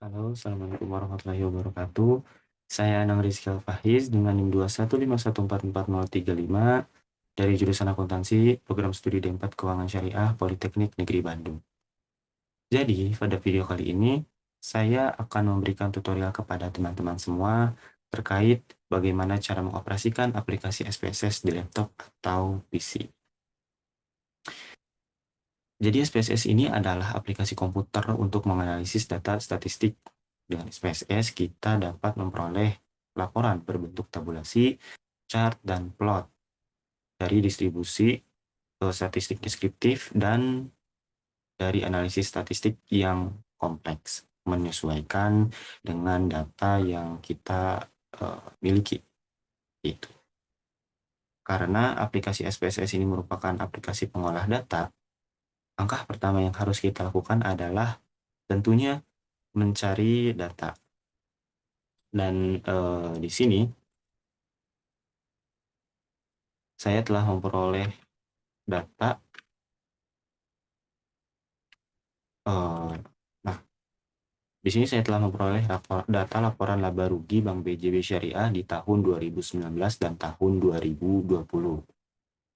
Halo, Assalamualaikum warahmatullahi wabarakatuh. Saya Anang Rizky Fahiz dengan NIM 215144035 dari jurusan Akuntansi, Program Studi D4 Keuangan Syariah, Politeknik Negeri Bandung. Jadi, pada video kali ini, saya akan memberikan tutorial kepada teman-teman semua terkait bagaimana cara mengoperasikan aplikasi SPSS di laptop atau PC. Jadi SPSS ini adalah aplikasi komputer untuk menganalisis data statistik. Dengan SPSS, kita dapat memperoleh laporan berbentuk tabulasi, chart, dan plot dari distribusi statistik deskriptif dan dari analisis statistik yang kompleks, menyesuaikan dengan data yang kita miliki. Itu. Karena aplikasi SPSS ini merupakan aplikasi pengolah data, langkah pertama yang harus kita lakukan adalah tentunya mencari data. Dan di sini saya telah memperoleh data. Nah, di sini saya telah memperoleh data laporan laba rugi Bank BJB Syariah di tahun 2019 dan tahun 2020,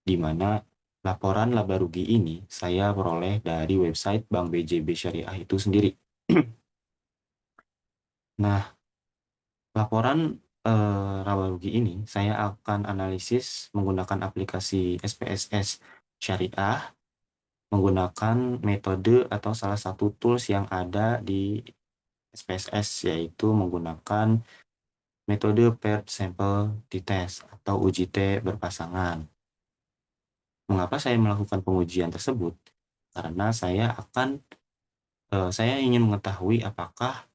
di mana laporan laba rugi ini saya peroleh dari website Bank BJB Syariah itu sendiri. Nah, laporan laba rugi ini saya akan analisis menggunakan aplikasi SPSS Syariah, menggunakan metode atau salah satu tools yang ada di SPSS, yaitu menggunakan metode paired sample t-test atau uji T berpasangan. Mengapa saya melakukan pengujian tersebut? Karena saya ingin mengetahui apakah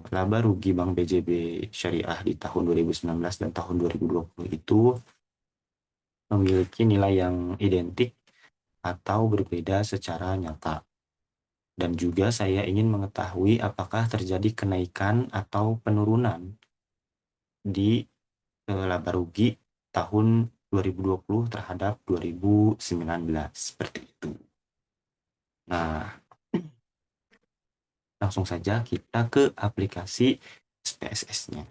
laba rugi Bank BJB Syariah di tahun 2019 dan tahun 2020 itu memiliki nilai yang identik atau berbeda secara nyata. Dan juga saya ingin mengetahui apakah terjadi kenaikan atau penurunan di laba rugi tahun 2020 terhadap 2019, seperti itu. Nah, langsung saja kita ke aplikasi SPSS-nya.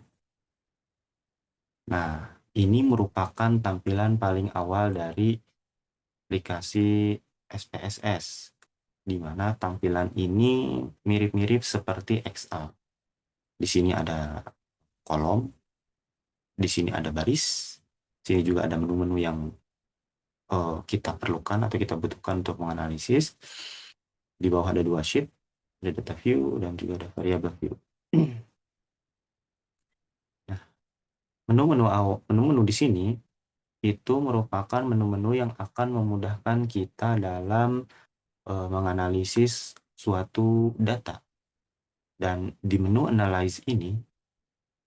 Nah, ini merupakan tampilan paling awal dari aplikasi SPSS, di mana tampilan ini mirip-mirip seperti Excel. Di sini ada kolom, di sini ada baris, di sini juga ada menu-menu yang kita perlukan atau kita butuhkan untuk menganalisis. Di bawah ada dua sheet, ada data view dan juga ada variable view. Nah, menu-menu di sini itu merupakan menu-menu yang akan memudahkan kita dalam menganalisis suatu data. Dan di menu analyze ini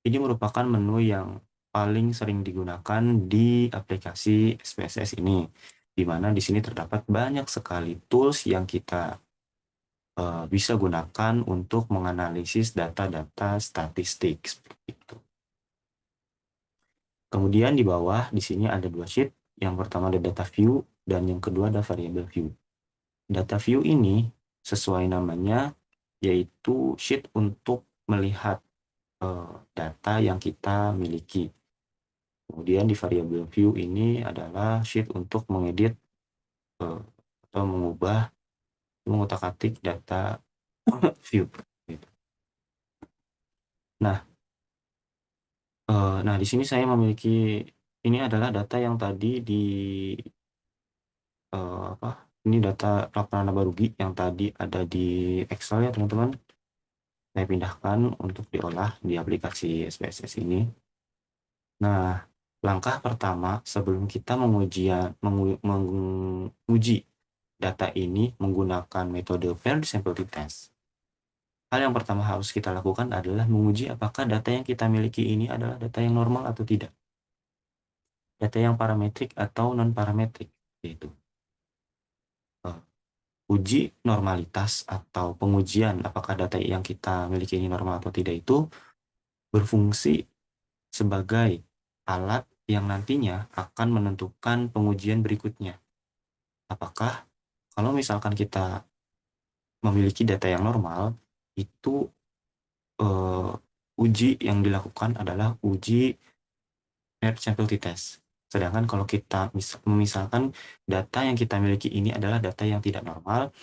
merupakan menu yang paling sering digunakan di aplikasi SPSS ini, di mana di sini terdapat banyak sekali tools yang kita bisa gunakan untuk menganalisis data-data statistik seperti itu. Kemudian di bawah di sini ada dua sheet. Yang pertama ada data view dan yang kedua ada variable view. Data view ini sesuai namanya yaitu sheet untuk melihat data yang kita miliki. Kemudian di variable view ini adalah sheet untuk mengedit atau mengubah, mengutak-atik data view. Nah, di sini saya memiliki, ini adalah data yang tadi ini data laporan laba rugi yang tadi ada di Excel ya teman-teman. Saya pindahkan untuk diolah di aplikasi SPSS ini. Nah, langkah pertama sebelum kita menguji data ini menggunakan metode paired sample t-test, hal yang pertama harus kita lakukan adalah menguji apakah data yang kita miliki ini adalah data yang normal atau tidak. Data yang parametrik atau non-parametrik, yaitu uji normalitas atau pengujian apakah data yang kita miliki ini normal atau tidak itu berfungsi sebagai alat yang nantinya akan menentukan pengujian berikutnya. Apakah kalau misalkan kita memiliki data yang normal, itu uji yang dilakukan adalah uji paired sample t-test. Sedangkan kalau kita misalkan data yang kita miliki ini adalah data yang tidak normal,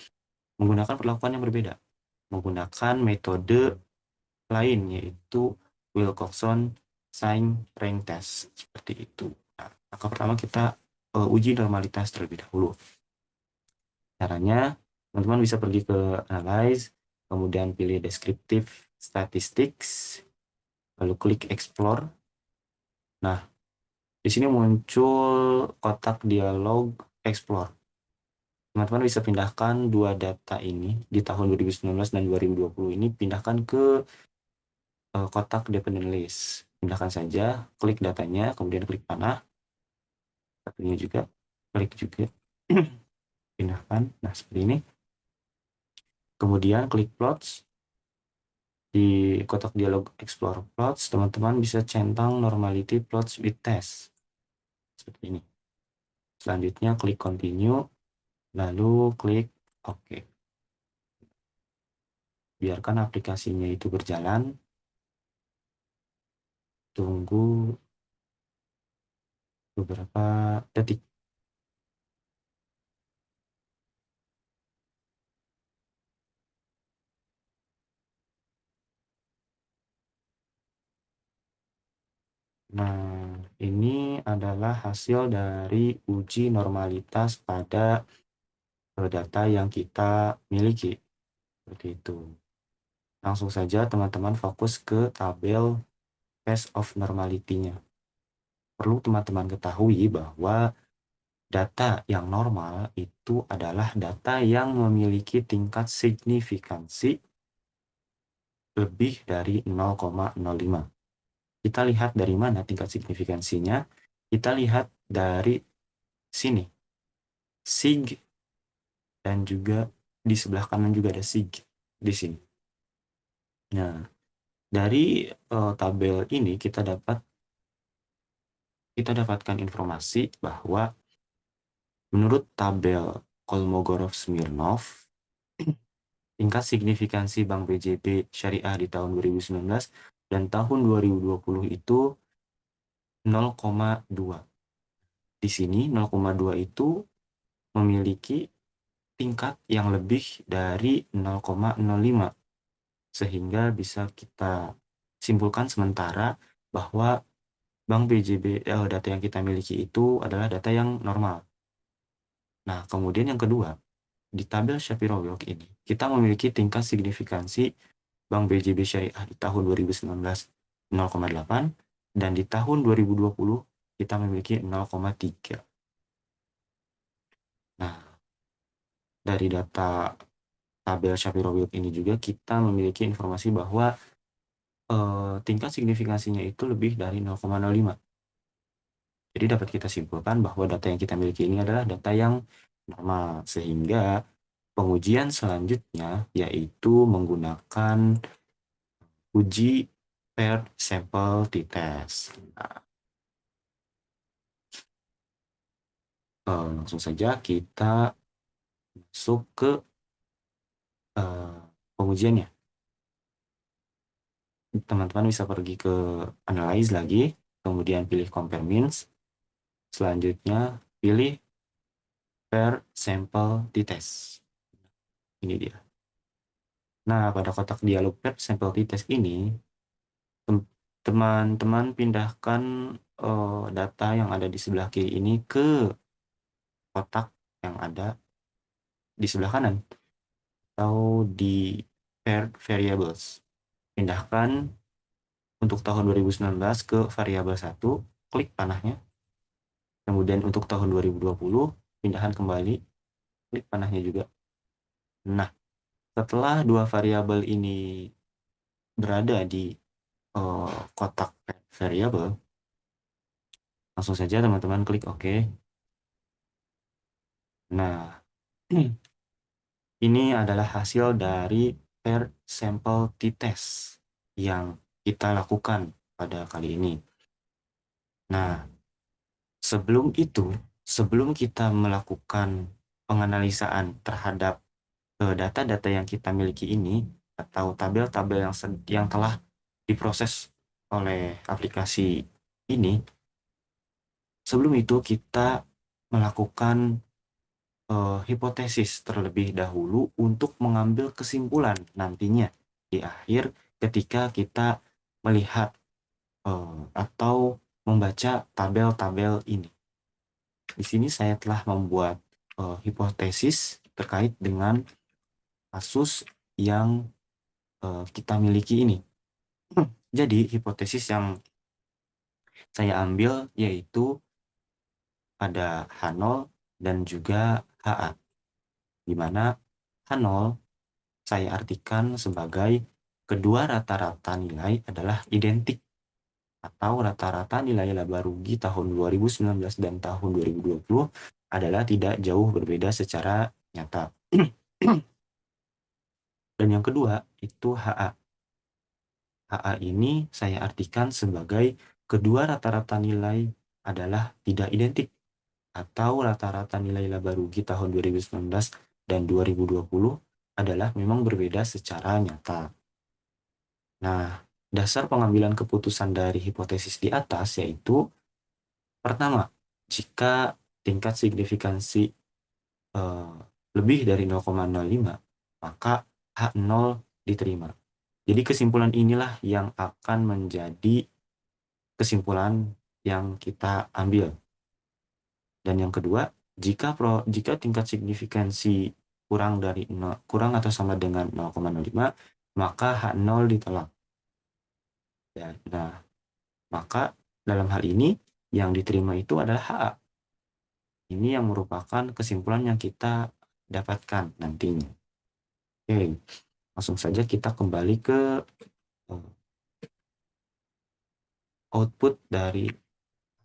menggunakan perlakuan yang berbeda, menggunakan metode lain, yaitu Wilcoxon Sign Rank Test, seperti itu. Nah, maka pertama kita uji normalitas terlebih dahulu. Caranya, teman-teman bisa pergi ke Analyze, kemudian pilih Descriptive Statistics, lalu klik Explore. Nah, di sini muncul kotak dialog Explore. Teman-teman bisa pindahkan dua data ini di tahun 2019 dan 2020 ini, pindahkan ke kotak dependent list. Pindahkan saja, klik datanya, kemudian klik panah, satunya juga, klik juga, pindahkan. Nah, seperti ini. Kemudian klik plots. Di kotak dialog Explore Plots, teman-teman bisa centang Normality Plots with Test. Seperti ini. Selanjutnya klik Continue, lalu klik OK. Biarkan aplikasinya itu berjalan. Tunggu beberapa detik. Nah, ini adalah hasil dari uji normalitas pada data yang kita miliki. Seperti itu. Langsung saja teman-teman fokus ke tabel test of normality-nya. Perlu teman-teman ketahui bahwa data yang normal itu adalah data yang memiliki tingkat signifikansi lebih dari 0,05. Kita lihat dari mana tingkat signifikansinya. Kita lihat dari sini. Sig, dan juga di sebelah kanan juga ada sig di sini. Nah, dari tabel ini kita dapatkan informasi bahwa menurut tabel Kolmogorov-Smirnov, tingkat signifikansi Bank BJB Syariah di tahun 2019 dan tahun 2020 itu 0,2. Di sini 0,2 itu memiliki tingkat yang lebih dari 0,05. Sehingga bisa kita simpulkan sementara bahwa Bank BJB, data yang kita miliki itu adalah data yang normal. Nah, kemudian yang kedua, di tabel Shapiro-Wilk ini, kita memiliki tingkat signifikansi Bank BJB Syariah di tahun 2019 0,8, dan di tahun 2020 kita memiliki 0,3. Nah, dari data tabel Shapiro-Wilk ini juga kita memiliki informasi bahwa tingkat signifikansinya itu lebih dari 0,05. Jadi dapat kita simpulkan bahwa data yang kita miliki ini adalah data yang normal, sehingga pengujian selanjutnya yaitu menggunakan uji paired sample t-test. Nah, langsung saja kita masuk ke pengujiannya. Teman-teman bisa pergi ke Analyze lagi, kemudian pilih Compare Means, selanjutnya pilih Paired Sample t-test. Ini dia. Nah, pada kotak dialog paired sample t-test ini, teman-teman pindahkan data yang ada di sebelah kiri ini ke kotak yang ada di sebelah kanan atau di paired variables. Pindahkan untuk tahun 2019 ke variabel 1, klik panahnya. Kemudian untuk tahun 2020, pindahan kembali, klik panahnya juga. Nah, setelah dua variabel ini berada di kotak variabel, langsung saja teman-teman klik OK. Nah, ini adalah hasil dari paired sample t-test yang kita lakukan pada kali ini. Nah, sebelum itu, sebelum kita melakukan penganalisaan terhadap data-data yang kita miliki ini, atau tabel-tabel yang telah diproses oleh aplikasi ini, sebelum itu kita melakukan hipotesis terlebih dahulu untuk mengambil kesimpulan nantinya di akhir ketika kita melihat atau membaca tabel-tabel ini. Di sini saya telah membuat hipotesis terkait dengan kasus yang kita miliki ini. Jadi hipotesis yang saya ambil yaitu pada H0 dan juga HA, di mana H0 saya artikan sebagai kedua rata-rata nilai adalah identik atau rata-rata nilai laba rugi tahun 2019 dan tahun 2020 adalah tidak jauh berbeda secara nyata. Dan yang kedua itu HA. HA ini saya artikan sebagai kedua rata-rata nilai adalah tidak identik atau rata-rata nilai laba rugi tahun 2019 dan 2020 adalah memang berbeda secara nyata. Nah, dasar pengambilan keputusan dari hipotesis di atas yaitu pertama, jika tingkat signifikansi lebih dari 0,05, maka H0 diterima. Jadi kesimpulan inilah yang akan menjadi kesimpulan yang kita ambil. Dan yang kedua, jika tingkat signifikansi kurang atau sama dengan 0,05, maka H0 ditolak. Ya, nah, maka dalam hal ini yang diterima itu adalah HA. Ini yang merupakan kesimpulan yang kita dapatkan nantinya. Oke, langsung saja kita kembali ke output dari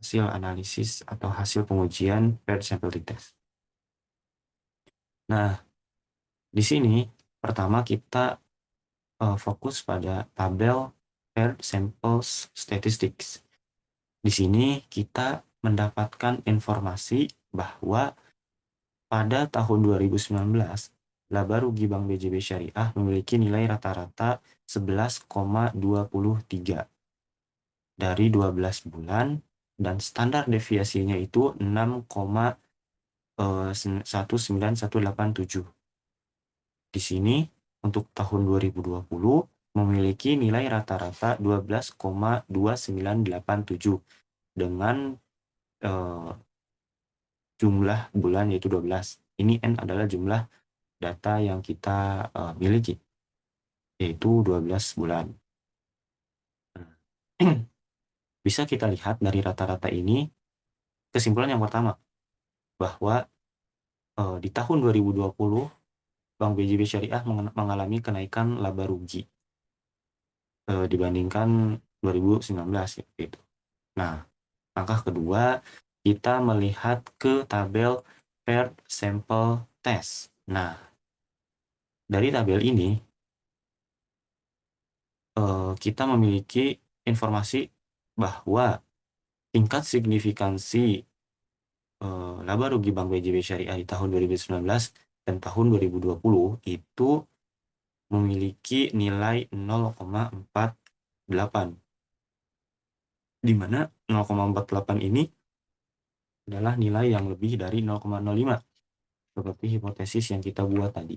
hasil analisis atau hasil pengujian paired sample t-test. Nah, di sini pertama kita fokus pada tabel paired samples statistics. Di sini kita mendapatkan informasi bahwa pada tahun 2019, laba rugi Bank BJB Syariah memiliki nilai rata-rata 11,23 dari 12 bulan dan standar deviasinya itu 6,19187. Di sini untuk tahun 2020 memiliki nilai rata-rata 12,2987 dengan jumlah bulan yaitu 12. Ini N adalah jumlah data yang kita miliki, yaitu 12 bulan. Bisa kita lihat dari rata-rata ini, kesimpulan yang pertama, bahwa di tahun 2020, Bank BJB Syariah mengalami kenaikan laba rugi dibandingkan 2019. Gitu. Nah, langkah kedua, kita melihat ke tabel paired sample test. Nah, dari tabel ini, kita memiliki informasi bahwa tingkat signifikansi laba rugi Bank BJB Syariah di tahun 2019 dan tahun 2020 itu memiliki nilai 0,48, di mana 0,48 ini adalah nilai yang lebih dari 0,05 seperti hipotesis yang kita buat tadi.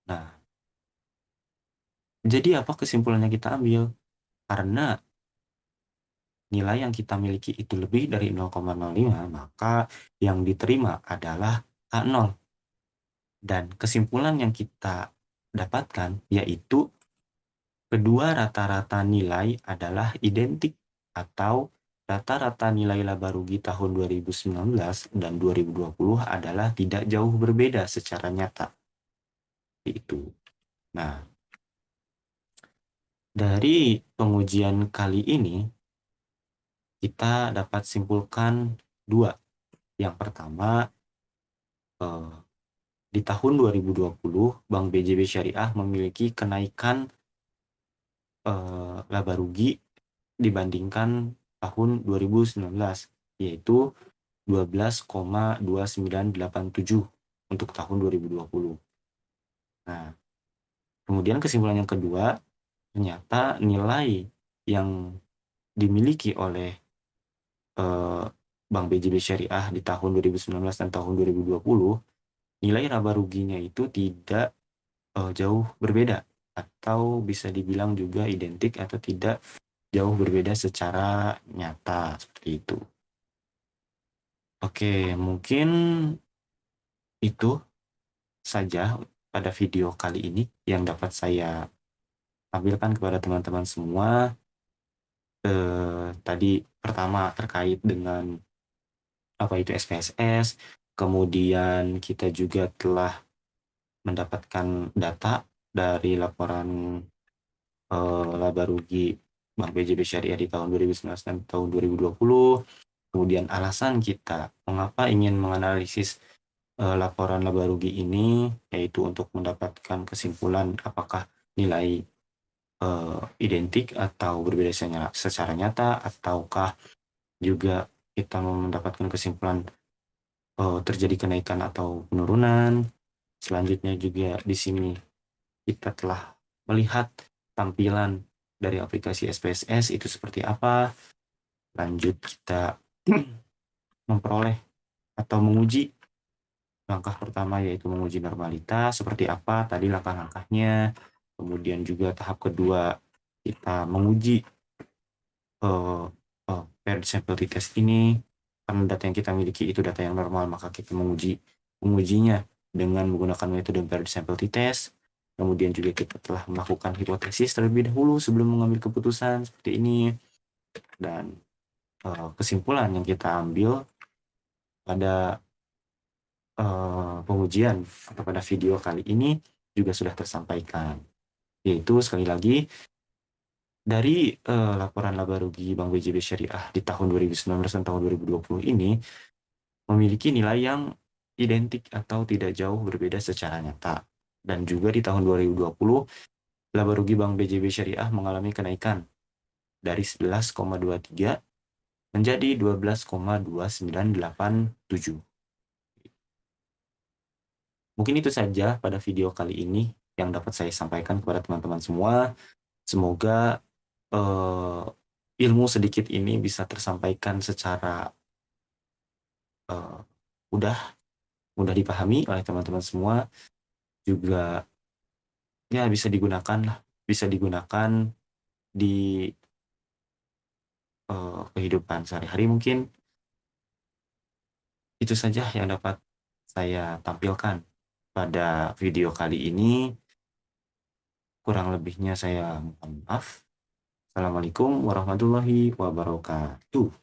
Nah, jadi apa kesimpulannya kita ambil? Karena nilai yang kita miliki itu lebih dari 0,05, maka yang diterima adalah H0. Dan kesimpulan yang kita dapatkan yaitu kedua rata-rata nilai adalah identik atau rata-rata nilai laba rugi tahun 2019 dan 2020 adalah tidak jauh berbeda secara nyata. Itu. Nah, dari pengujian kali ini kita dapat simpulkan dua. Yang pertama, di tahun 2020 Bank BJB Syariah memiliki kenaikan laba rugi dibandingkan tahun 2019, yaitu 12,2987 untuk tahun 2020. Nah, kemudian Kemudian kesimpulan yang kedua, ternyata nilai yang dimiliki oleh Bank BJB Syariah di tahun 2019 dan tahun 2020, nilai laba ruginya itu tidak jauh berbeda, atau bisa dibilang juga identik atau tidak jauh berbeda secara nyata, seperti itu. Oke, mungkin itu saja pada video kali ini yang dapat saya tampilkan kepada teman-teman semua. Tadi pertama terkait dengan apa itu SPSS, kemudian kita juga telah mendapatkan data dari laporan laba rugi Bank BJB Syariah di tahun 2019 dan tahun 2020. Kemudian alasan kita mengapa ingin menganalisis laporan laba rugi ini, yaitu untuk mendapatkan kesimpulan apakah nilai identik atau berbeda secara nyata, ataukah juga kita mendapatkan kesimpulan terjadi kenaikan atau penurunan. Selanjutnya juga di sini kita telah melihat tampilan dari aplikasi SPSS itu seperti apa. Lanjut kita memperoleh atau menguji langkah pertama, yaitu menguji normalitas seperti apa tadi langkah-langkahnya. Kemudian juga tahap kedua kita menguji paired sample t-test ini. Karena data yang kita miliki itu data yang normal, maka kita mengujinya dengan menggunakan metode paired sample t-test. Kemudian juga kita telah melakukan hipotesis terlebih dahulu sebelum mengambil keputusan seperti ini. Dan kesimpulan yang kita ambil pada pengujian atau pada video kali ini juga sudah tersampaikan. Yaitu sekali lagi, dari laporan laba rugi Bank BJB Syariah di tahun 2019 dan tahun 2020 ini memiliki nilai yang identik atau tidak jauh berbeda secara nyata. Dan juga di tahun 2020, laba rugi Bank BJB Syariah mengalami kenaikan dari 11,23 menjadi 12,2987. Mungkin itu saja pada video kali ini yang dapat saya sampaikan kepada teman-teman semua. Semoga ilmu sedikit ini bisa tersampaikan secara mudah dipahami oleh teman-teman semua. Juga ya bisa digunakan di kehidupan sehari-hari. Mungkin itu saja yang dapat saya tampilkan pada video kali ini. Kurang lebihnya saya mohon maaf. Assalamualaikum warahmatullahi wabarakatuh.